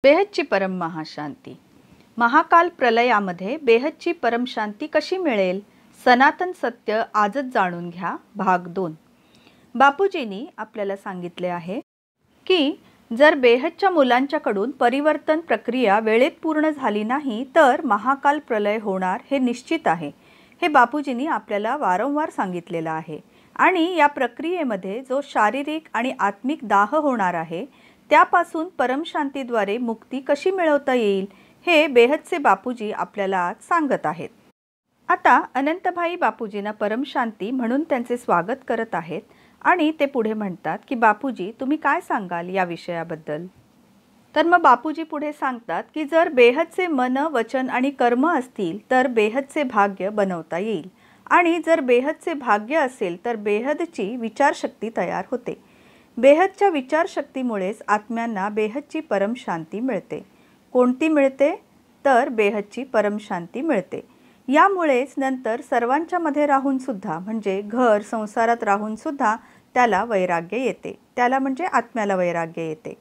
बेहदची परम महाशांती। महाकाल प्रलयामध्ये बेहदची परम शांती कशी मिळेल? सनातन सत्य आजच जाणून घ्या भाग 2। बापूजींनी आपल्याला सांगितले आहे की जर बेहदच्या मुलांच्याकडून परिवर्तन प्रक्रिया वेळेत पूर्ण झाली नाही तर महाकाल प्रलय होणार हे निश्चित आहे। हे बापूजींनी आपल्याला वारंवार सांगितलेलं आहे आणि या प्रक्रियेमध्ये जो शारीरिक आणि आत्मिक दाह होणार आहे त्यापासून परमशांतीद्वारे मुक्ती कशी मिळवता येईल हे बेहदचे बापूजी आपल्याला आज सांगत आहेत। आता अनंतभाई बापूजींना परमशांती म्हणून त्यांचे स्वागत करत आहेत आणि ते पुढे म्हणतात की बापूजी तुम्ही काय सांगाल या विषयाबद्दल? तर मग बापूजी पुढे सांगतात की जर बेहदचे मन वचन आणि कर्म असतील तर बेहदचे भाग्य बनवता येईल आणि जर बेहदचे भाग्य असेल तर बेहदची विचारशक्ती तयार होते। बेहदच्या विचारशक्तीमुळेच आत्म्यांना बेहदची परमशांती मिळते। कोणती मिळते? तर बेहदची परमशांती मिळते। यामुळेच नंतर सर्वांच्या मध्ये राहून सुद्धा म्हणजे घर संसारात राहून सुद्धा त्याला वैराग्य येते। त्याला म्हणजे आत्म्याला वैराग्य येते।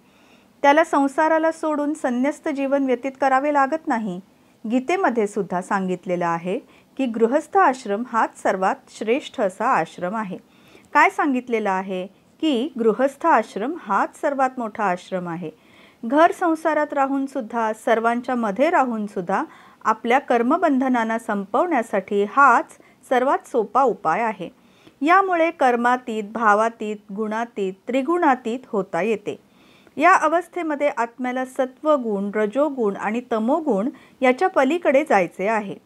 त्याला संसाराला सोडून संन्यस्त जीवन व्यतीत करावे लागत नाही। गीतेमध्ये सुद्धा सांगितलेलं आहे की गृहस्थ आश्रम हाच सर्वात श्रेष्ठ असा आश्रम आहे। काय सांगितलेलं आहे की गृहस्थ आश्रम हाच सर्वात मोठा आश्रम आहे। घर संसारात राहून सुद्धा सर्वांच्या मध्ये राहून सुद्धा आपल्या कर्मबंधनांना संपवण्यासाठी हाच सर्वात सोपा उपाय आहे। यामुळे कर्मातीत भावातीत गुणातीत त्रिगुणातीत होता येते। या अवस्थेमध्ये आत्म्याला सत्वगुण रजोगुण आणि तमोगुण याच्या पलीकडे जायचे आहे।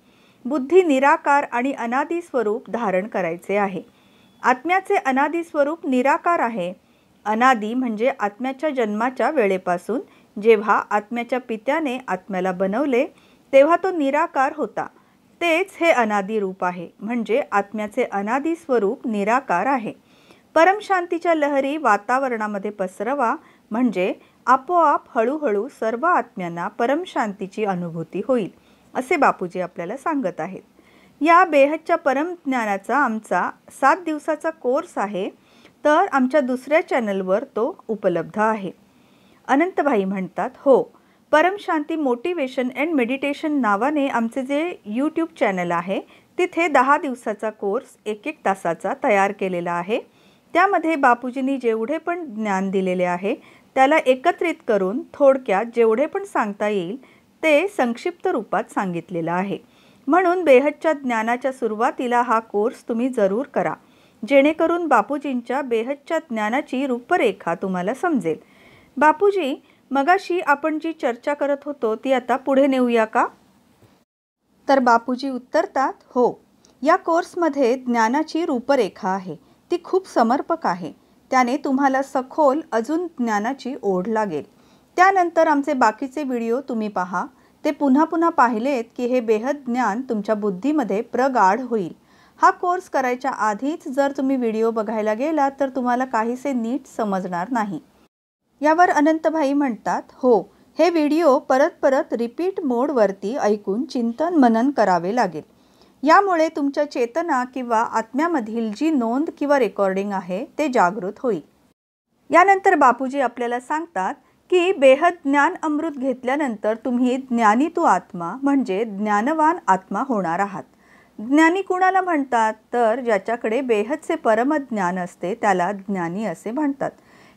बुद्धी निराकार आणि अनादी स्वरूप धारण करायचे आहे। आत्म्याचे अनादी स्वरूप निराकार आहे। अनादी म्हणजे आत्म्याच्या जन्माच्या वेळेपासून जेव्हा आत्म्याच्या पित्याने आत्म्याला बनवले तेव्हा तो निराकार होता। तेच हे अनादी रूप आहे म्हणजे आत्म्याचे अनादी स्वरूप निराकार आहे। परमशांतीच्या लहरी वातावरणामध्ये पसरवा म्हणजे आपोआप हळूहळू सर्व आत्म्यांना परमशांतीची अनुभूती होईल असे बापूजी आपल्याला सांगत आहेत। या बेहदच्या परमज्ञानाचा आमचा 7 दिवसाचा कोर्स आहे तर आमच्या दुसऱ्या चॅनलवर तो उपलब्ध आहे। अनंतभाई म्हणतात हो, परमशांती मोटिवेशन अँड मेडिटेशन नावाने आमचे जे यूट्यूब चॅनल आहे तिथे 10 दिवसाचा कोर्स 1-1 तासाचा तयार केलेला आहे। त्यामध्ये बापूजींनी जेवढे पण ज्ञान दिलेले आहे त्याला एकत्रित करून थोडक्यात जेवढे पण सांगता येईल ते संक्षिप्त रूपात सांगितलेलं आहे। म्हणून बेहदच्या ज्ञानाच्या सुरुवातीला हा कोर्स तुम्ही जरूर करा जेणेकरून बापूजींच्या बेहदच्या ज्ञानाची रूपरेखा तुम्हाला समजेल। बापूजी मगाशी आपण जी चर्चा करत होतो ती आता पुढे नेऊया का? तर बापूजी उत्तरतात हो, या कोर्समध्ये ज्ञानाची रूपरेखा आहे ती खूप समर्पक आहे। त्याने तुम्हाला सखोल अजून ज्ञानाची ओढ लागेल। त्यानंतर आमचे बाकीचे व्हिडिओ तुम्ही पहा। ते पुन्हा पुन्हा पाहिलेत की हे बेहद ज्ञान तुमच्या बुद्धीमध्ये प्रगाढ होईल। हा कोर्स करायच्या आधीच जर तुम्ही व्हिडिओ बघायला गेला तर तुम्हाला काहीसे नीट समजणार नाही। यावर अनंतभाई म्हणतात हो, हे व्हिडिओ परत परत रिपीट मोडवरती ऐकून चिंतन मनन करावे लागेल। यामुळे तुमच्या चेतना किंवा आत्म्यामधील जी नोंद किंवा रेकॉर्डिंग आहे ते जागृत होईल। यानंतर बापूजी आपल्याला सांगतात की बेहद ज्ञान अमृत घेतल्यानंतर तुम्ही ज्ञानी तू आत्मा म्हणजे ज्ञानवान आत्मा होणार आहात। ज्ञानी कुणाला म्हणतात? तर ज्याच्याकडे बेहदचे परमज्ञान असते त्याला ज्ञानी असे म्हणतात।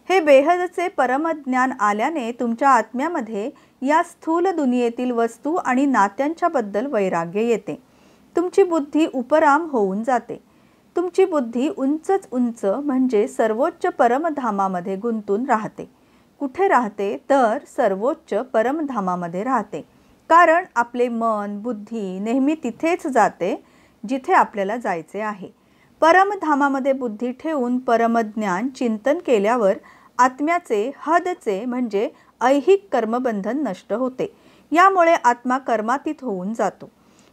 हे बेहदचे परमज्ञान आल्याने तुमच्या आत्म्यामध्ये या स्थूल दुनियेतील वस्तू आणि नात्यांच्या बद्दल वैराग्य येते। तुमची बुद्धी उपराम होऊन जाते। तुमची बुद्धी उंचच उंच म्हणजे सर्वोच्च परमधामामध्ये गुंतून राहते। कुठे राहते? तर सर्वोच्च परमधामामध्ये राहते। कारण आपले मन बुद्धी नेहमी तिथेच जाते जिथे आपल्याला जायचे आहे। परमधामामध्ये बुद्धी ठेवून परमज्ञान चिंतन केल्यावर आत्म्याचे हदचे म्हणजे ऐहिक कर्मबंधन नष्ट होते। यामुळे आत्मा कर्मातीत होऊन जातो।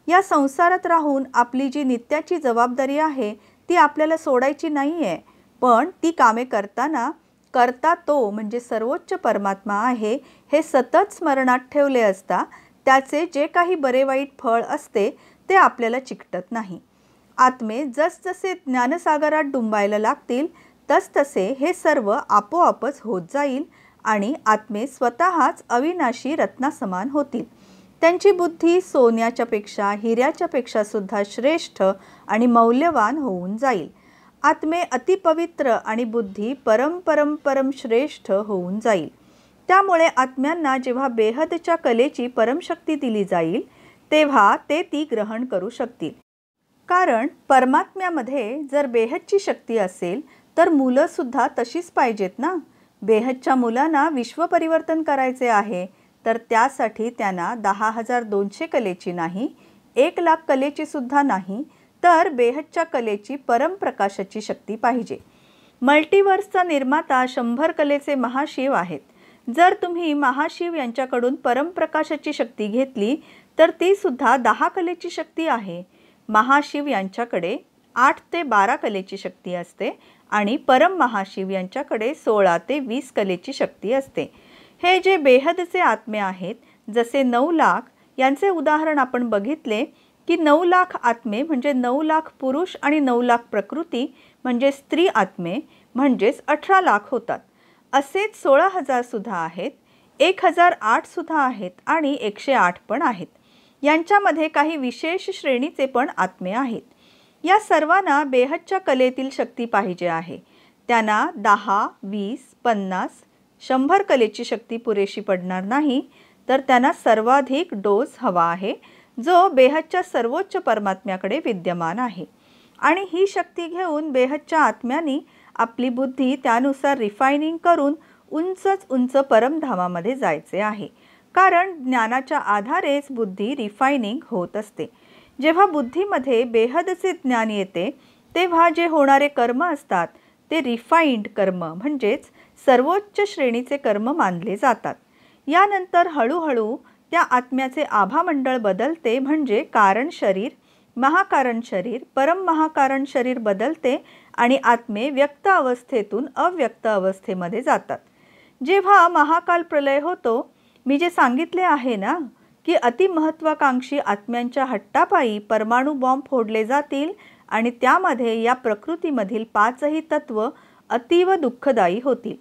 या संसारात राहून आपली जी नित्याची जबाबदारी आहे ती आपल्याला सोडायची नाही आहे, पण ती कामे करताना करता तो म्हणजे सर्वोच्च परमात्मा आहे हे सतत स्मरणात ठेवले असता त्याचे जे काही बरे वाईट फळ असते ते आपल्याला चिकटत नाही। आत्मे जसजसे ज्ञानसागरात डुंबायला लागतील तसतसे हे सर्व आपोआपच होत जाईल आणि आत्मे स्वतःच अविनाशी रत्नासमान होतील. त्यांची बुद्धी सोन्याच्या पेक्षा हिऱ्याच्या पेक्षा सुद्धा श्रेष्ठ आणि मौल्यवान होऊन जाईल. आत्मे अतिपवित्र आणि बुद्धी परम परम परम श्रेष्ठ होऊन जाईल. त्यामुळे आत्म्यांना जेव्हा बेहदच्या कलेची परमशक्ती दिली जाईल तेव्हा ते ती ग्रहण करू शकतील. कारण परमात्म्यामध्ये जर बेहदची शक्ती असेल तर मुलं सुद्धा तशीच पाहिजेत ना. बेहदच्या मुलांना विश्व परिवर्तन करायचे आहे तर त्यासाठी त्यांना 10,200 कलेची नाही, 1,00,000 कलेची सुद्धा नाही, तर बेहदच्या कलेची परमप्रकाशाची शक्ती पाहिजे. मल्टिवर्सचा निर्माता 100 कलेचे महाशिव आहेत. जर तुम्ही महाशिव यांच्याकडून परमप्रकाशाची शक्ती घेतली तर ती सुद्धा 10 कलेची शक्ती आहे. महाशिव यांच्याकडे 8 ते 12 कलेची शक्ती असते आणि परम महाशिव यांच्याकडे 16 ते 20 कलेची शक्ती असते. हे जे बेहदचे आत्मे आहेत, जसे 9 लाख यांचे उदाहरण आपण बघितले की 9 लाख आत्मे म्हणजे 9 लाख पुरुष आणि 9 लाख प्रकृती म्हणजे स्त्री आत्मे म्हणजेच 18 लाख होतात. असेच 16,000 सुद्धा आहेत, 1,008 सुद्धा आहेत आणि 108 पण आहेत. यांच्यामध्ये काही विशेष श्रेणीचे पण आत्मे आहेत. या सर्वांना बेहदच्या कलेतील शक्ती पाहिजे आहे. त्यांना 10, 20, 50, 100 कलेची शक्ती पुरेशी पडणार नाही, तर त्यांना सर्वाधिक डोस हवा आहे जो बेहदच्या सर्वोच्च परमात्म्याकडे विद्यमान आहे. आणि ही शक्ती घेऊन बेहदच्या आत्म्यांनी आपली बुद्धी त्यानुसार रिफायनिंग करून उंचच उंच परमधामामध्ये जायचे आहे. कारण ज्ञानाच्या आधारेच बुद्धी रिफायनिंग होत असते. जेव्हा बुद्धीमध्ये बेहदचे ज्ञान येते तेव्हा जे होणारे कर्म असतात ते रिफाइंड कर्म म्हणजेच सर्वोच्च श्रेणीचे कर्म मानले जातात. यानंतर हळूहळू त्या आत्म्याचे आभामंडळ बदलते म्हणजे कारण शरीर, महाकारण शरीर, परम महाकारण शरीर बदलते आणि आत्मे व्यक्त अवस्थेतून अव्यक्त अवस्थेमध्ये जातात. जेव्हा महाकाल प्रलय होतो, मी जे सांगितले आहे ना की अतिमहत्वाकांक्षी आत्म्यांच्या हट्टापायी परमाणु बॉम्ब फोडले जातील आणि त्यामध्ये या प्रकृतीमधील 5ही तत्व अतीव दुःखदायी होतील.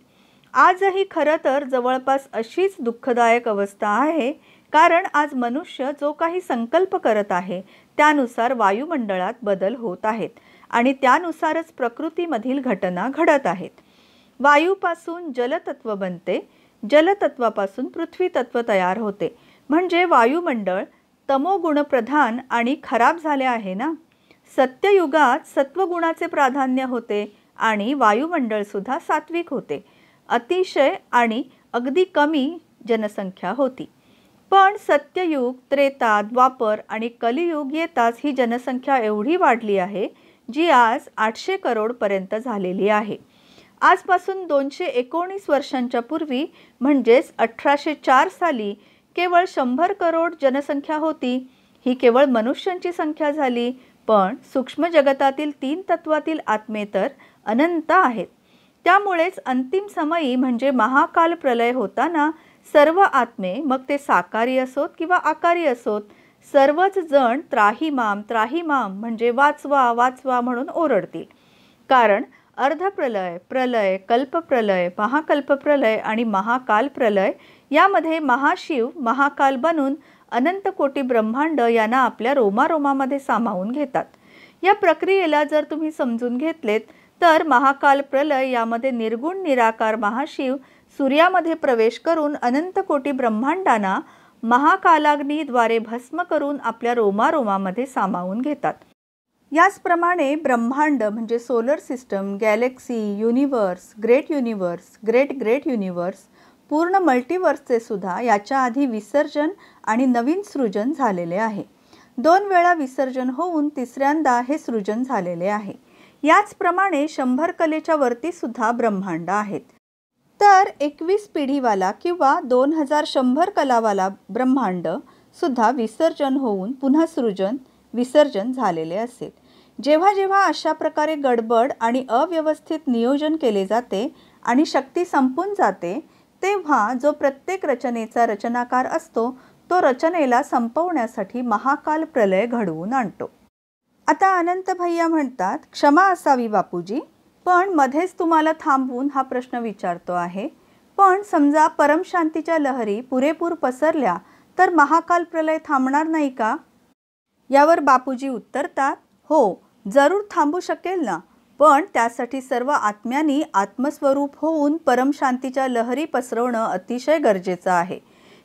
आजही खरं तर जवळपास अशीच दुःखदायक अवस्था आहे. कारण आज मनुष्य जो काही संकल्प करत आहे त्यानुसार वायुमंडळात बदल होत आहेत आणि त्यानुसारच प्रकृतीमधील घटना घडत आहेत. वायूपासून जलतत्व बनते, जलतत्वापासून पृथ्वी तत्व तयार होते. म्हणजे वायुमंडळ तमोगुणप्रधान आणि खराब झाले आहे ना. सत्ययुगात सत्वगुणाचे प्राधान्य होते आणि वायुमंडळ सुद्धा सात्विक होते. अतिशय आणि अगदी कमी जनसंख्या होती. पण सत्ययुग, त्रेता, द्वापर आणि कलियुग येताच ही जनसंख्या एवढी वाढली आहे जी आज 800 करोड पर्यंत झालेली आहे. आजपासून 219 वर्षांच्या पूर्वी म्हणजेच 1804 साली केवळ 100 करोड जनसंख्या होती. ही केवळ मनुष्यांची संख्या झाली, पण सूक्ष्म जगतातील 3 तत्वातील आत्मे तर अनंत आहेत. त्यामुळेच अंतिम समयी म्हणजे महाकाल प्रलय होताना सर्व आत्मे, मग ते साकारी असोत किंवा आकारी असोत, सर्वच जण त्राहिमाम त्राहिमाम म्हणजे वाचवा वाचवा म्हणून ओरडतील. कारण अर्धप्रलय, प्रलय, कल्पप्रलय, महाकल्पप्रलय आणि महाकाल प्रलय यामध्ये महाशिव महाकाल बनून अनंत कोटी ब्रह्मांड यांना आपल्या रोमारोमामध्ये सामावून घेतात. या प्रक्रियेला जर तुम्ही समजून घेतलेत तर महाकाल प्रलय यामध्ये निर्गुण निराकार महाशिव सूर्यामध्ये प्रवेश करून अनंत कोटी ब्रह्मांडांना महाकालाग्नीद्वारे भस्म करून आपल्या रोमारोमामध्ये सामावून घेतात. याचप्रमाणे ब्रह्मांड म्हणजे solar system, Galaxy, universe, great universe, great great universe, पूर्ण मल्टिवर्सचे सुद्धा याच्या आधी विसर्जन आणि नवीन सृजन झालेले आहे. 2 वेळा विसर्जन होऊन तिसऱ्यांदा हे सृजन झालेले आहे. याचप्रमाणे 100 कलेच्या वरती सुद्धा ब्रह्मांड आहेत. तर 21 पिढीवाला किंवा 2100 कलावाला ब्रह्मांड सुद्धा विसर्जन होऊन पुन्हा सृजन विसर्जन झालेले असेल. जेव्हा जेव्हा अशा प्रकारे गडबड आणि अव्यवस्थित नियोजन केले जाते आणि शक्ती संपून जाते तेव्हा जो प्रत्येक रचनेचा रचनाकार असतो तो रचनेला संपवण्यासाठी महाकाल प्रलय घडवून आणतो. आता अनंत भैया म्हणतात, क्षमा असावी बापूजी, पण मध्येच तुम्हाला थांबवून हा प्रश्न विचारतो आहे. पण समजा परमशांतीच्या लहरी पुरेपूर पसरल्या तर महाकाल प्रलय थांबणार नाही का? यावर बापूजी उत्तरतात, हो, जरूर थांबू शकेल ना, पण त्यासाठी सर्व आत्म्यांनी आत्मस्वरूप होऊन परमशांतीच्या लहरी पसरवणं अतिशय गरजेचं आहे.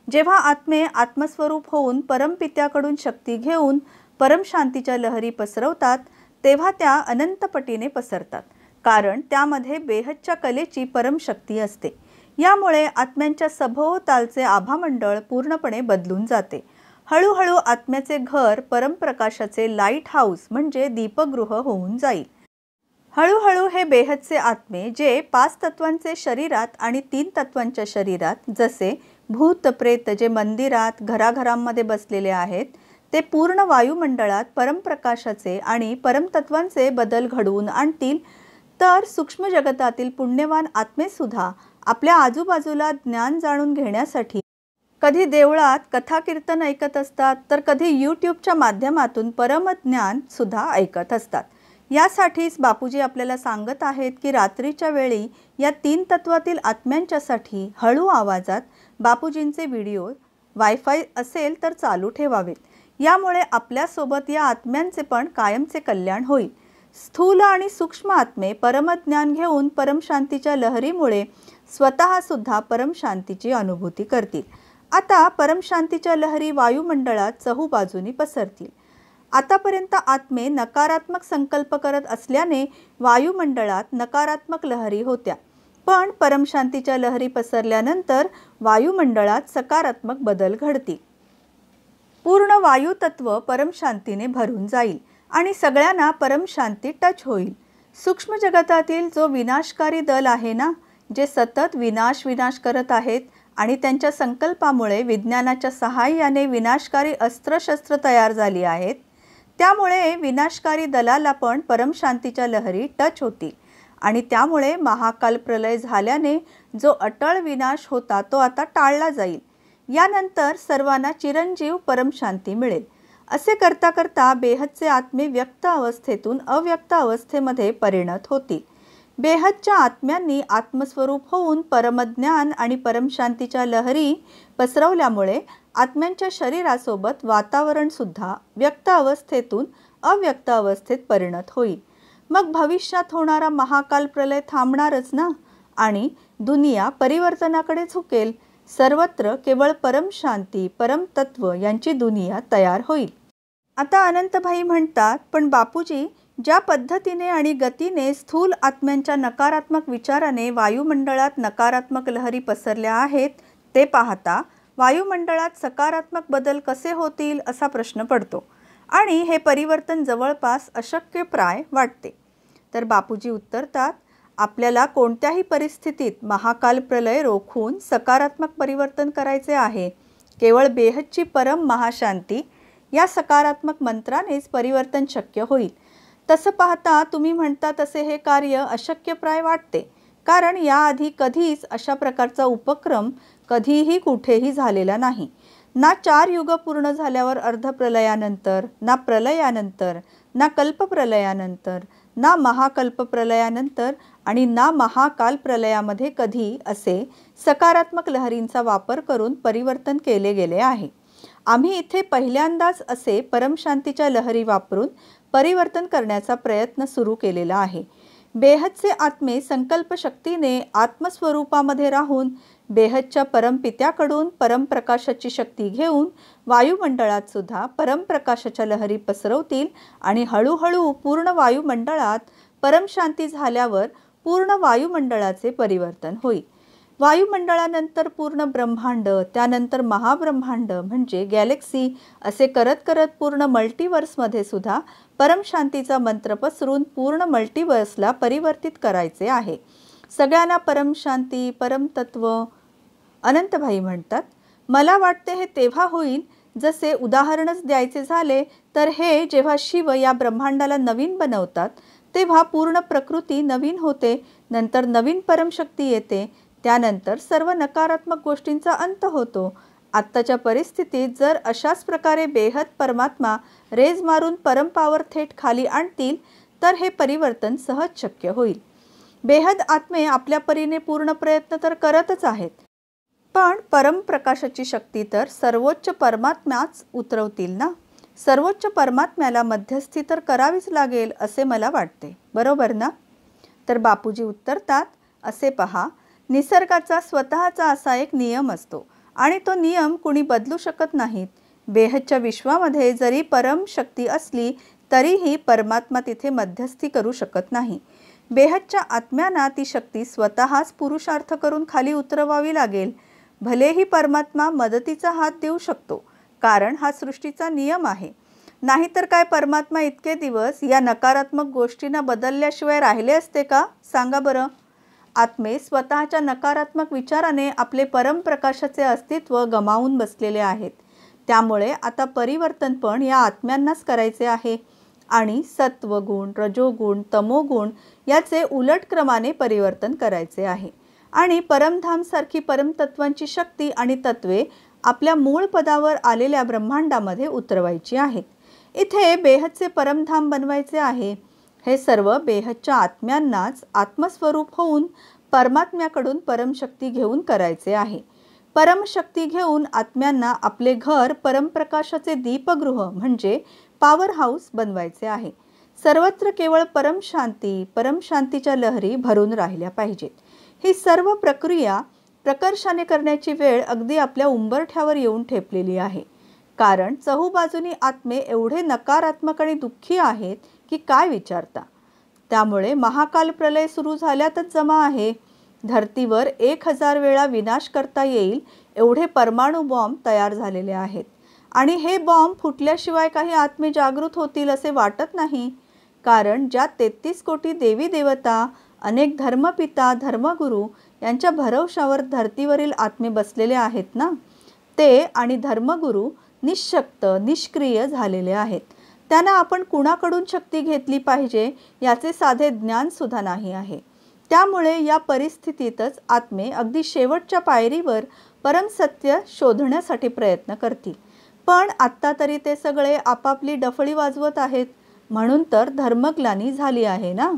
जेव्हा आत्मे आत्मस्वरूप होऊन परमपित्याकडून शक्ती घेऊन परमशांतीच्या लहरी पसरवतात तेव्हा त्या अनंतपटीने पसरतात, कारण त्यामध्ये बेहदच्या कलेची परमशक्ती असते. यामुळे आत्म्यांच्या सभोवतालचे आभामंडळ पूर्णपणे बदलून जाते. हळूहळू आत्म्याचे घर परमप्रकाशाचे लाईट हाऊस म्हणजे दीपगृह होऊन जाईल. हळूहळू हे बेहदचे आत्मे जे 5 तत्वांचे शरीरात आणि 3 तत्वांच्या शरीरात, जसे भूत प्रेत जे मंदिरात घराघरांमध्ये बसलेले आहेत, ते पूर्ण वायुमंडळात परमप्रकाशाचे आणि परमतत्वांचे बदल घडवून आणतील. तर सूक्ष्म जगतातील पुण्यवान आत्मेसुद्धा आपल्या आजूबाजूला ज्ञान जाणून घेण्यासाठी कधी देवळात कथा कीर्तन ऐकत असतात, तर कधी यूट्यूबच्या माध्यमातून परमज्ञान सुद्धा ऐकत असतात. यासाठीच बापूजी आपल्याला सांगत आहेत की रात्रीच्या वेळी या 3 तत्वातील आत्म्यांच्यासाठी हळू आवाजात बापूजींचे व्हिडिओ वायफाय असेल तर चालू ठेवावेत. यामुळे आपल्यासोबत या आत्म्यांचे पण कायमचे कल्याण होईल. स्थूल आणि सूक्ष्म आत्मे परमज्ञान घेऊन परमशांतीच्या लहरीमुळे स्वतःसुद्धा परमशांतीची अनुभूती करतील. आता परमशांतीच्या लहरी वायुमंडळात चहूबाजूनी पसरतील. आतापर्यंत आत्मे नकारात्मक संकल्प करत असल्याने वायुमंडळात नकारात्मक लहरी होत्या, पण परमशांतीच्या लहरी पसरल्यानंतर वायुमंडळात सकारात्मक बदल घडतील. पूर्ण वायुतत्व परमशांतीने भरून जाईल आणि सगळ्यांना परमशांती टच होईल. सूक्ष्म जगतातील जो विनाशकारी दल आहे ना, जे सतत विनाश करत आहेत आणि त्यांच्या संकल्पामुळे विज्ञानाच्या सहाय्याने विनाशकारी अस्त्रशस्त्र तयार झाली आहेत, त्यामुळे विनाशकारी दलाला पण परमशांतीच्या लहरी टच होतील आणि त्यामुळे महाकाल प्रलय झाल्याने जो अटळ विनाश होता तो आता टाळला जाईल. यानंतर सर्वांना चिरंजीव परमशांती मिळेल. असे करता करता बेहदचे आत्मे व्यक्त अवस्थेतून अव्यक्त अवस्थेमध्ये परिणत होतील. बेहदच्या आत्म्यांनी आत्मस्वरूप होऊन परमज्ञान आणि परमशांतीच्या लहरी पसरवल्यामुळे आत्म्यांच्या शरीरासोबत वातावरणसुद्धा व्यक्त अवस्थेतून अव्यक्त अवस्थेत परिणत होईल. मग भविष्यात होणारा महाकाल प्रलय थांबणारच ना आणि दुनिया परिवर्तनाकडे झुकेल. सर्वत्र केवळ परमशांती परमतत्व यांची दुनिया तयार होईल. आता अनंतभाई म्हणतात, पण बापूजी, ज्या पद्धतीने आणि गतीने स्थूल आत्म्यांच्या नकारात्मक विचाराने वायुमंडळात नकारात्मक लहरी पसरल्या आहेत ते पाहता वायुमंडळात सकारात्मक बदल कसे होतील असा प्रश्न पडतो आणि हे परिवर्तन जवळपास अशक्यप्राय वाटते. तर बापूजी उत्तरतात, आपल्याला कोणत्याही परिस्थितीत महाकाल प्रलय रोखून सकारात्मक परिवर्तन करायचे आहे. केवळ बेहदची परम महाशांती या सकारात्मक मंत्रानेच परिवर्तन शक्य होईल. तसं पाहता तुम्ही म्हणता तसे हे कार्य अशक्यप्राय वाटते, कारण याआधी कधीच अशा प्रकारचा उपक्रम कधीही कुठेही झालेला नाही. ना 4 युग पूर्ण झाल्यावर अर्धप्रलयानंतर, ना प्रलयानंतर, ना कल्पप्रलयानंतर, ना महाकल्पप्रलयानंतर आणि ना महाकाल प्रलयामध्ये कधी असे सकारात्मक लहरींचा वापर करून परिवर्तन केले गेले आहे. आम्ही इथे पहिल्यांदाच असे परमशांतीच्या लहरी वापरून परिवर्तन करण्याचा प्रयत्न सुरू केलेला आहे. बेहदचे आत्मे संकल्पशक्तीने आत्मस्वरूपामध्ये राहून बेहदच्या परमपित्याकडून परमप्रकाशाची शक्ती घेऊन वायुमंडळात सुद्धा परमप्रकाशाच्या लहरी पसरवतील आणि हळूहळू पूर्ण वायुमंडळात परमशांती झाल्यावर पूर्ण वायुमंडळाचे परिवर्तन होईल. वायुमंडळानंतर पूर्ण ब्रह्मांड, त्यानंतर महाब्रह्मांड म्हणजे गॅलेक्सी, असे करत करत पूर्ण मल्टिवर्समध्ये सुद्धा परमशांतीचा मंत्र पसरून पूर्ण मल्टिवर्सला परिवर्तित करायचे आहे. सगळ्यांना परमशांती परमतत्व. अनंतभाई म्हणतात, मला वाटते हे तेव्हा होईल जसे उदाहरणच द्यायचे झाले तर हे जेव्हा शिव या ब्रह्मांडाला नवीन बनवतात तेव्हा पूर्ण प्रकृती नवीन होते, नंतर नवीन परमशक्ती येते, त्यानंतर सर्व नकारात्मक गोष्टींचा अंत होतो. आत्ताच्या परिस्थितीत जर अशाच प्रकारे बेहद परमात्मा रेज मारून परमपावर थेट खाली आणतील तर हे परिवर्तन सहज शक्य होईल. बेहद आत्मे आपल्या परीने पूर्ण प्रयत्न तर करतच आहेत, पण परमप्रकाशाची शक्ती तर सर्वोच्च परमात्म्याच उतरवतील ना. सर्वोच्च परमात्म्याला मध्यस्थी तर करावीच लागेल असे मला वाटते, बरोबर ना. तर बापूजी उत्तरतात, असे पहा, निसर्गाचा स्वतःचा असा एक नियम असतो आणि तो नियम कुणी बदलू शकत नाहीत. बेहदच्या विश्वामध्ये जरी परम शक्ती असली तरीही परमात्मा तिथे मध्यस्थी करू शकत नाही. बेहदच्या आत्म्यांना ती शक्ती स्वतःच पुरुषार्थ करून खाली उतरवावी लागेल. भलेही परमात्मा मदतीचा हात देऊ शकतो, कारण हा सृष्टीचा नियम आहे. नाहीतर काय परमात्मा इतके दिवस या नकारात्मक गोष्टींना बदलल्याशिवाय राहिले असते का, सांगा बरं. आत्मे स्वतःच्या नकारात्मक विचाराने आपले परमप्रकाशाचे अस्तित्व गमावून बसलेले आहेत. त्यामुळे आता परिवर्तन पण या आत्म्यांनाच करायचे आहे आणि सत्वगुण, रजोगुण, तमोगुण याचे उलट क्रमाने परिवर्तन करायचे आहे आणि परमधामसारखी परमतत्वांची शक्ती आणि तत्वे आपल्या मूळ पदावर आलेल्या ब्रह्मांडामध्ये उतरवायची आहेत. इथे बेहदचे परमधाम बनवायचे आहे. हे सर्व बेहदच्या आत्म्यांनाच आत्मस्वरूप होऊन परमात्म्याकडून परमशक्ती घेऊन करायचे आहे. परमशक्ती घेऊन आत्म्यांना आपले घर परमप्रकाशाचे दीपगृह म्हणजे पॉवर हाऊस बनवायचे आहे. सर्वत्र केवळ परमशांती, परमशांतीच्या लहरी भरून राहिल्या पाहिजेत. ही सर्व प्रक्रिया प्रकर्षाने करण्याची वेळ अगदी आपल्या उंबरठ्यावर येऊन ठेपलेली आहे. कारण चहूबाजूनी आत्मे एवढे नकारात्मक आणि दुःखी आहेत की काय विचारता. त्यामुळे महाकाल प्रलय सुरू झाल्यातच जमा आहे. धरतीवर 1000 वेळा विनाश करता येईल एवढे परमाणु बॉम्ब तयार झालेले आहेत आणि हे बॉम्ब फुटल्याशिवाय काही आत्मे जागृत होतील असे वाटत नाही. कारण ज्या 33 कोटी देवी देवता, अनेक धर्मपिता, धर्मगुरू यांच्या भरवशावर धरतीवरील आत्मे बसलेले आहेत ना, ते आणि धर्मगुरू निशक्त, निष्क्रिय झालेले आहेत. त्यांना आपण कुणाकडून शक्ती घेतली पाहिजे याचे साधे ज्ञान सुद्धा नाही आहे. त्यामुळे या परिस्थितीतच आत्मे अगदी शेवटच्या पायरीवर परमसत्य शोधण्यासाठी प्रयत्न करतील. पण आत्ता तरी ते सगळे आपापली डफळी वाजवत आहेत, म्हणून तर धर्मग्लानी झाली आहे ना.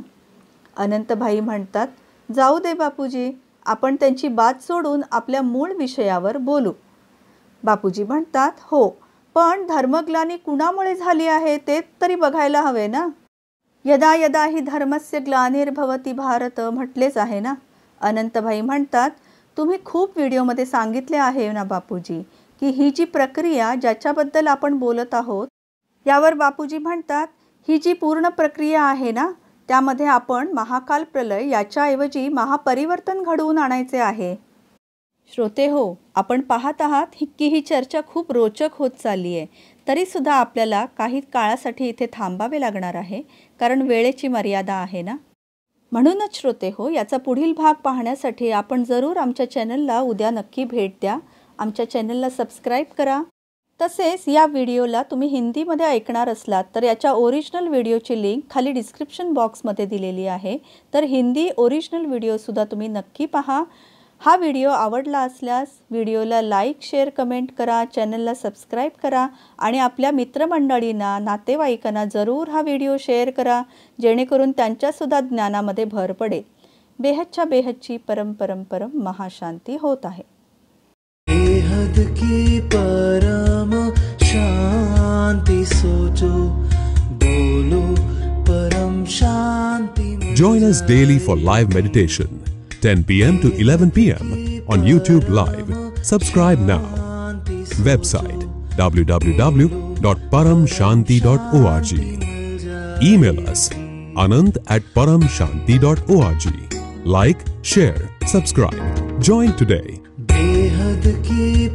अनंतभाई म्हणतात, जाऊ दे बापूजी, आपण त्यांची बात सोडून आपल्या मूळ विषयावर बोलू. बापूजी म्हणतात, हो, पण धर्मग्लानी कुणामुळे झाली आहे ते तरी बघायला हवे ना. यदा यदा ही धर्मस्य ग्लानिर्भवती भारत म्हटलेच आहे ना. अनंतभाई म्हणतात, तुम्ही खूप व्हिडिओमध्ये सांगितले आहे ना बापूजी की ही जी प्रक्रिया ज्याच्याबद्दल आपण बोलत आहोत, यावर बापूजी म्हणतात, ही जी पूर्ण प्रक्रिया आहे ना, त्यामध्ये आपण महाकाल प्रलय याच्याऐवजी महापरिवर्तन घडवून आणायचे आहे. श्रोते हो, आपण पाहत आहात की ही चर्चा खूप रोचक होत चालली आहे. तरीसुद्धा आपल्याला काही काळासाठी इथे थांबावे लागणार आहे, कारण वेळेची मर्यादा आहे ना. म्हणूनच श्रोते हो, याचा पुढील भाग पाहण्यासाठी आपण जरूर आमच्या चॅनलला उद्या नक्की भेट द्या. आमच्या चॅनलला सबस्क्राईब करा. तसेच या व्हिडिओला तुम्ही हिंदीमध्ये ऐकणार असलात तर याच्या ओरिजिनल व्हिडिओची लिंक खाली डिस्क्रिप्शन बॉक्समध्ये दिलेली आहे. तर हिंदी ओरिजिनल व्हिडिओसुद्धा तुम्ही नक्की पहा. हा व्हिडिओ आवडला असल्यास व्हिडिओला लाईक, शेअर, कमेंट करा, चॅनलला सबस्क्राईब करा आणि आपल्या मित्रमंडळींना, नातेवाईकांना जरूर हा व्हिडिओ शेअर करा, जेणेकरून त्यांच्यासुद्धा ज्ञानामध्ये भर पडेल. बेहदच्या बेहदची परम परम परम महाशांती होत आहे. बेहद की परम शांति सोचो, बोलो परम शांति. Join us daily for live meditation, 10 p.m. to 11 p.m. on YouTube Live. Subscribe now. Website www.paramshanti.org. Email us anant@paramshanti.org. Like, share, subscribe. Join today. बेहद की